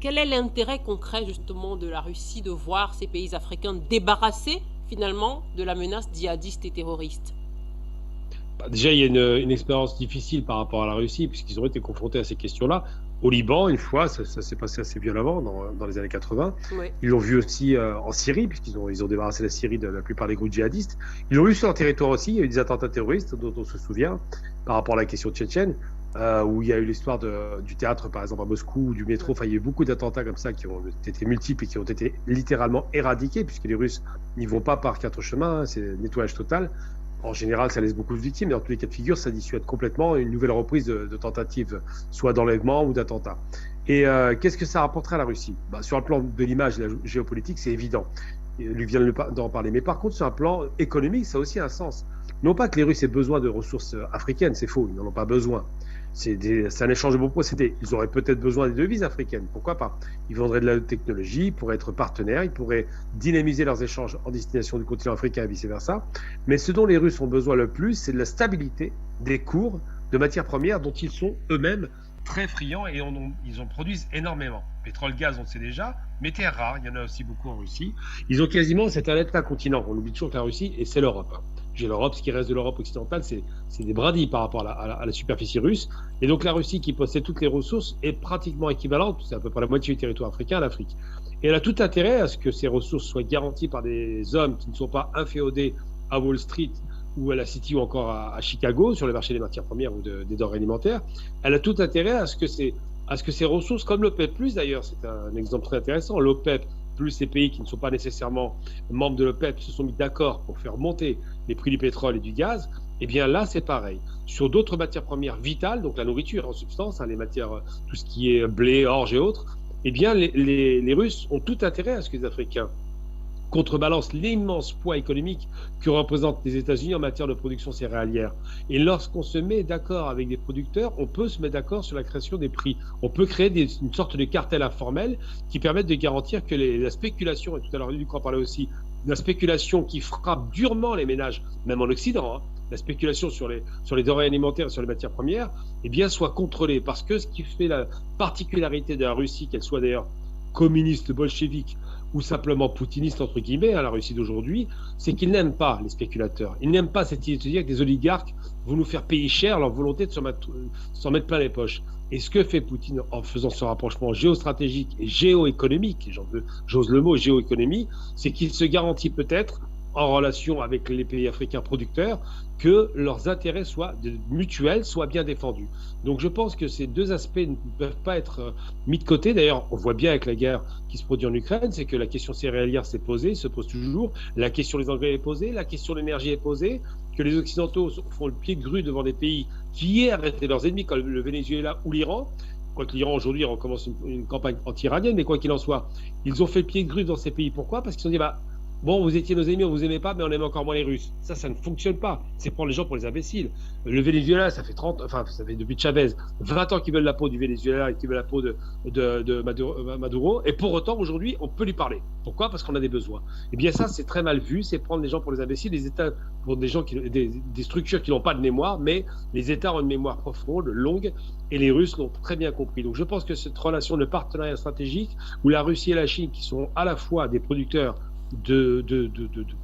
quel est l'intérêt concret justement de la Russie de voir ces pays africains débarrassés finalement de la menace djihadiste et terroriste? Bah, déjà, il y a une expérience difficile par rapport à la Russie, puisqu'ils ont été confrontés à ces questions-là. Au Liban, une fois, ça s'est passé assez violemment dans les années 80. Oui. Ils l'ont vu aussi en Syrie, ils ont débarrassé la Syrie de la plupart des groupes djihadistes. Ils l'ont eu sur leur territoire aussi. Il y a eu des attentats terroristes dont on se souvient par rapport à la question tchétchène, où il y a eu l'histoire du théâtre, par exemple, à Moscou, ou du métro. Enfin, il y a eu beaucoup d'attentats comme ça qui ont été multiples et qui ont été littéralement éradiqués, puisque les Russes n'y vont pas par quatre chemins. C'est nettoyage total. En général, ça laisse beaucoup de victimes, mais dans tous les cas de figure, ça dissuade complètement une nouvelle reprise de tentatives, soit d'enlèvement ou d'attentat. Et qu'est-ce que ça rapporterait à la Russie? Sur le plan de l'image et de la géopolitique, c'est évident. Lui vient d'en parler. Mais par contre, sur un plan économique, ça a aussi un sens. Non pas que les Russes aient besoin de ressources africaines, c'est faux, ils n'en ont pas besoin. C'est un échange de bons procédés. Ils auraient peut-être besoin des devises africaines, pourquoi pas? Ils vendraient de la technologie, ils pourraient être partenaires, ils pourraient dynamiser leurs échanges en destination du continent africain et vice-versa. Mais ce dont les Russes ont besoin le plus, c'est de la stabilité des cours de matières premières dont ils sont eux-mêmes très friands et ils en produisent énormément. Pétrole, gaz, on le sait déjà, mais terres rares, il y en a aussi beaucoup en Russie. Ils ont quasiment, c'est un continent. On oublie toujours que la Russie, et c'est l'Europe. J'ai l'Europe, ce qui reste de l'Europe occidentale, c'est des brindilles par rapport à la superficie russe. Et donc la Russie, qui possède toutes les ressources, est pratiquement équivalente, c'est à peu près la moitié du territoire africain, à l'Afrique. Et elle a tout intérêt à ce que ces ressources soient garanties par des hommes qui ne sont pas inféodés à Wall Street ou à la City ou encore à Chicago sur le marché des matières premières ou des denrées alimentaires. Elle a tout intérêt à ce que ces ressources, comme l'OPEP+, d'ailleurs, c'est un exemple très intéressant, l'OPEP plus ces pays qui ne sont pas nécessairement membres de l'OPEP se sont mis d'accord pour faire monter les prix du pétrole et du gaz, eh bien là, c'est pareil. Sur d'autres matières premières vitales, donc la nourriture en substance, les matières, tout ce qui est blé, orge et autres, eh bien les Russes ont tout intérêt à ce que les Africains contrebalance l'immense poids économique que représentent les États-Unis en matière de production céréalière. Et lorsqu'on se met d'accord avec des producteurs, on peut se mettre d'accord sur la création des prix. On peut créer une sorte de cartel informel qui permette de garantir que la spéculation, et tout à l'heure Luc en parlait aussi, la spéculation qui frappe durement les ménages, même en Occident, la spéculation sur les denrées alimentaires et sur les matières premières, eh bien, soit contrôlée. Parce que ce qui fait la particularité de la Russie, qu'elle soit d'ailleurs communiste, bolchevique, ou simplement poutiniste, entre guillemets, la Russie d'aujourd'hui, c'est qu'ils n'aiment pas les spéculateurs. Ils n'aiment pas cette idée de se dire que des oligarques vont nous faire payer cher leur volonté de s'en mettre plein les poches. Et ce que fait Poutine en faisant ce rapprochement géostratégique et géoéconomique, j'ose le mot géoéconomie, c'est qu'il se garantit peut-être, en relation avec les pays africains producteurs, que leurs intérêts mutuels soient bien défendus. Donc je pense que ces deux aspects ne peuvent pas être mis de côté. D'ailleurs, on voit bien avec la guerre qui se produit en Ukraine, c'est que la question céréalière s'est posée, se pose toujours, la question des engrais est posée, la question de l'énergie est posée, que les Occidentaux font le pied de grue devant des pays qui hier étaient leurs ennemis, comme le Venezuela ou l'Iran. Quoique l'Iran aujourd'hui recommence une campagne anti-iranienne, mais quoi qu'il en soit, ils ont fait le pied de grue dans ces pays. Pourquoi? Parce qu'ils ont dit, bon, vous étiez nos ennemis, on vous aimait pas, mais on aime encore moins les Russes. Ça ne fonctionne pas. C'est prendre les gens pour les imbéciles. Le Venezuela, ça fait depuis Chavez, 20 ans qu'ils veulent la peau du Venezuela et qu'ils veulent la peau de Maduro. Et pour autant, aujourd'hui, on peut lui parler. Pourquoi? Parce qu'on a des besoins. Eh bien, ça, c'est très mal vu. C'est prendre les gens pour les imbéciles. Les États, pour des gens des structures qui n'ont pas de mémoire, mais les États ont une mémoire profonde, longue, et les Russes l'ont très bien compris. Donc, je pense que cette relation de partenariat stratégique, où la Russie et la Chine, qui sont à la fois des producteurs de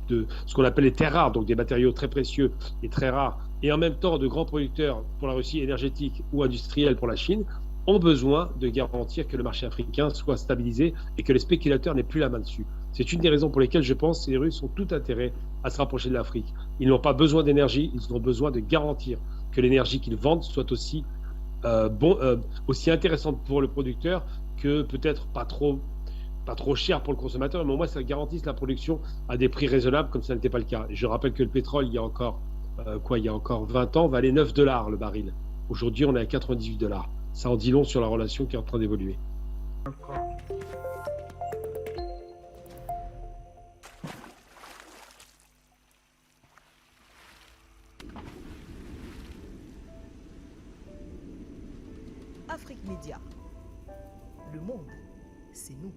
ce qu'on appelle les terres rares, donc des matériaux très précieux et très rares, et en même temps de grands producteurs pour la Russie énergétique ou industrielle pour la Chine, ont besoin de garantir que le marché africain soit stabilisé et que les spéculateurs n'aient plus la main dessus. C'est une des raisons pour lesquelles je pense que les Russes ont tout intérêt à se rapprocher de l'Afrique. Ils n'ont pas besoin d'énergie, ils ont besoin de garantir que l'énergie qu'ils vendent soit aussi intéressante pour le producteur que peut-être pas trop cher pour le consommateur, mais au moins ça garantisse la production à des prix raisonnables comme ça n'était pas le cas. Et je rappelle que le pétrole, il y a encore 20 ans, valait 9 dollars le baril. Aujourd'hui, on est à 98 dollars. Ça en dit long sur la relation qui est en train d'évoluer. Afrique Média. Le monde, c'est nous.